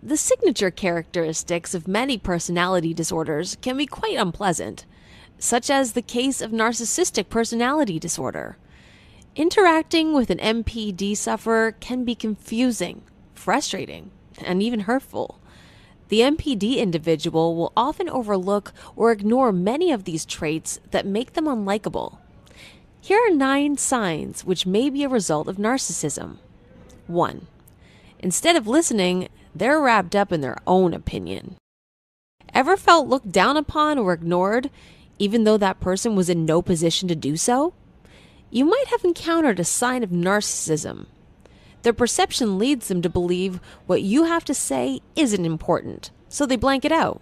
The signature characteristics of many personality disorders can be quite unpleasant, such as the case of narcissistic personality disorder. Interacting with an NPD sufferer can be confusing, frustrating, and even hurtful. The NPD individual will often overlook or ignore many of these traits that make them unlikable. Here are 9 signs which may be a result of narcissism. 1. Instead of listening, they're wrapped up in their own opinion. Ever felt looked down upon or ignored, even though that person was in no position to do so? You might have encountered a sign of narcissism. Their perception leads them to believe what you have to say isn't important, so they blank it out.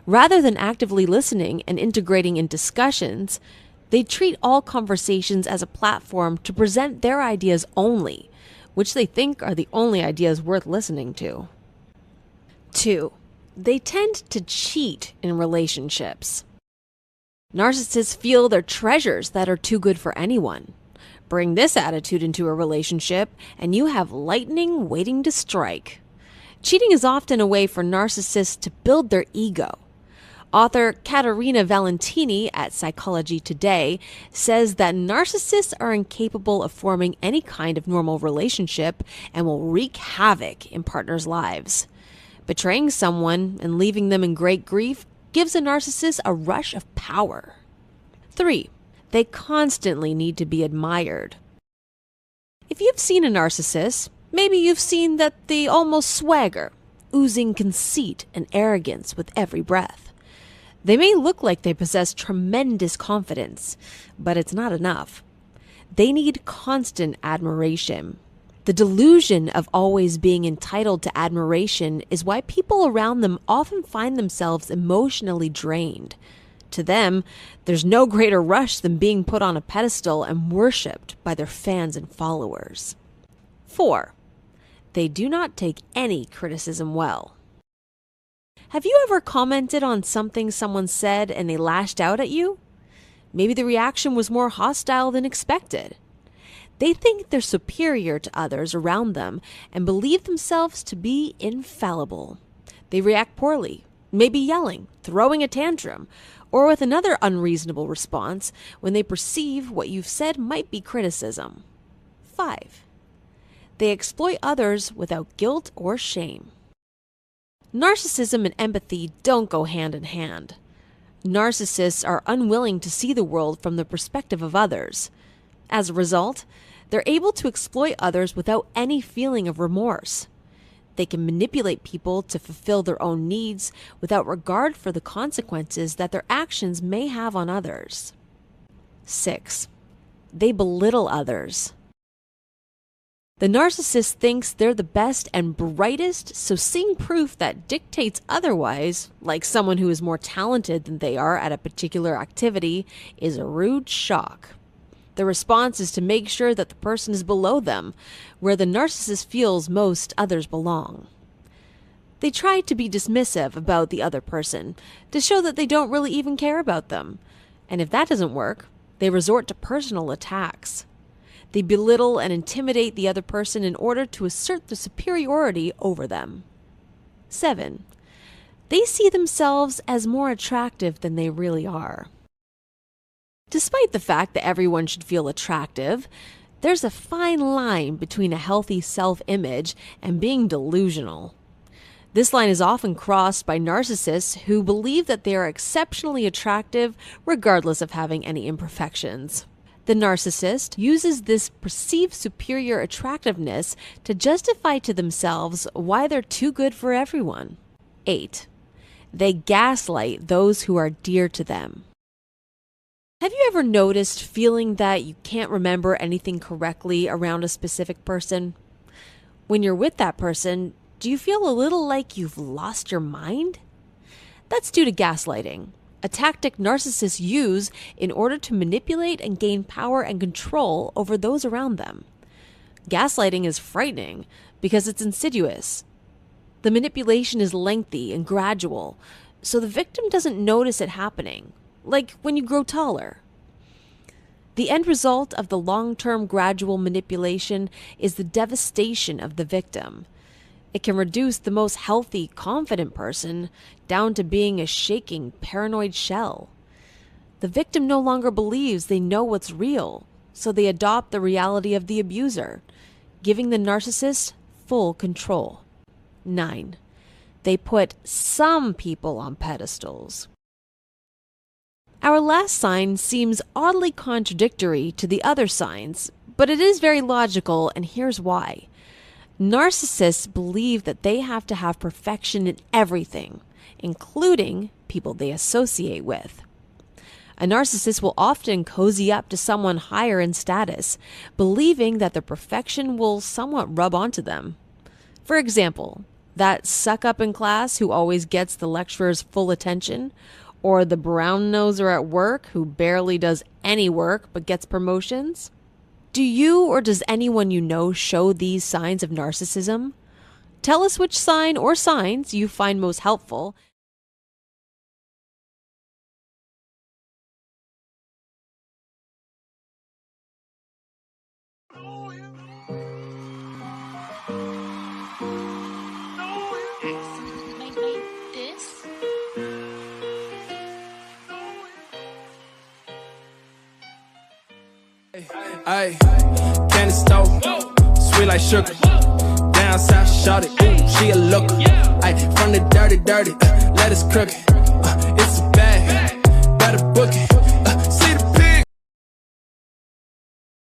Rather than actively listening and integrating in discussions, they treat all conversations as a platform to present their ideas only, which they think are the only ideas worth listening to. 2. They tend to cheat in relationships. Narcissists feel they're treasures that are too good for anyone. Bring this attitude into a relationship, and you have lightning waiting to strike. Cheating is often a way for narcissists to build their ego. Author Caterina Valentini at Psychology Today says that narcissists are incapable of forming any kind of normal relationship and will wreak havoc in partners' lives. Betraying someone and leaving them in great grief gives a narcissist a rush of power. 3. They constantly need to be admired. If you've seen a narcissist, maybe you've seen that they almost swagger, oozing conceit and arrogance with every breath. They may look like they possess tremendous confidence, but it's not enough. They need constant admiration. The delusion of always being entitled to admiration is why people around them often find themselves emotionally drained. To them, there's no greater rush than being put on a pedestal and worshipped by their fans and followers. 4. They do not take any criticism well. Have you ever commented on something someone said and they lashed out at you? Maybe the reaction was more hostile than expected. They think they're superior to others around them and believe themselves to be infallible. They react poorly, maybe yelling, throwing a tantrum, or with another unreasonable response when they perceive what you've said might be criticism. 5. They exploit others without guilt or shame. Narcissism and empathy don't go hand in hand. Narcissists are unwilling to see the world from the perspective of others. As a result, they're able to exploit others without any feeling of remorse. They can manipulate people to fulfill their own needs without regard for the consequences that their actions may have on others. 6. They belittle others. The narcissist thinks they're the best and brightest, so seeing proof that dictates otherwise, like someone who is more talented than they are at a particular activity, is a rude shock. The response is to make sure that the person is below them, where the narcissist feels most others belong. They try to be dismissive about the other person, to show that they don't really even care about them. And if that doesn't work, they resort to personal attacks. They belittle and intimidate the other person in order to assert their superiority over them. 7. They see themselves as more attractive than they really are. Despite the fact that everyone should feel attractive, there's a fine line between a healthy self-image and being delusional. This line is often crossed by narcissists who believe that they are exceptionally attractive regardless of having any imperfections. The narcissist uses this perceived superior attractiveness to justify to themselves why they're too good for everyone. 8. They gaslight those who are dear to them. Have you ever noticed feeling that you can't remember anything correctly around a specific person? When you're with that person, do you feel a little like you've lost your mind? That's due to gaslighting, a tactic narcissists use in order to manipulate and gain power and control over those around them. Gaslighting is frightening because it's insidious. The manipulation is lengthy and gradual, so the victim doesn't notice it happening, like when you grow taller. The end result of the long-term gradual manipulation is the devastation of the victim. It can reduce the most healthy, confident person down to being a shaking, paranoid shell. The victim no longer believes they know what's real, so they adopt the reality of the abuser, giving the narcissist full control. 9. They put some people on pedestals. Our last sign seems oddly contradictory to the other signs, but it is very logical, and here's why. Narcissists believe that they have to have perfection in everything, including people they associate with. A narcissist will often cozy up to someone higher in status, believing that their perfection will somewhat rub onto them. For example, that suck-up in class who always gets the lecturer's full attention, or the brown-noser at work who barely does any work but gets promotions. Do you or does anyone you know show these signs of narcissism? Tell us which sign or signs you find most helpful. Ay, candy stove, sweet like sugar. Down south, shorty, she a looker. Ay, from the dirty, let us crooked.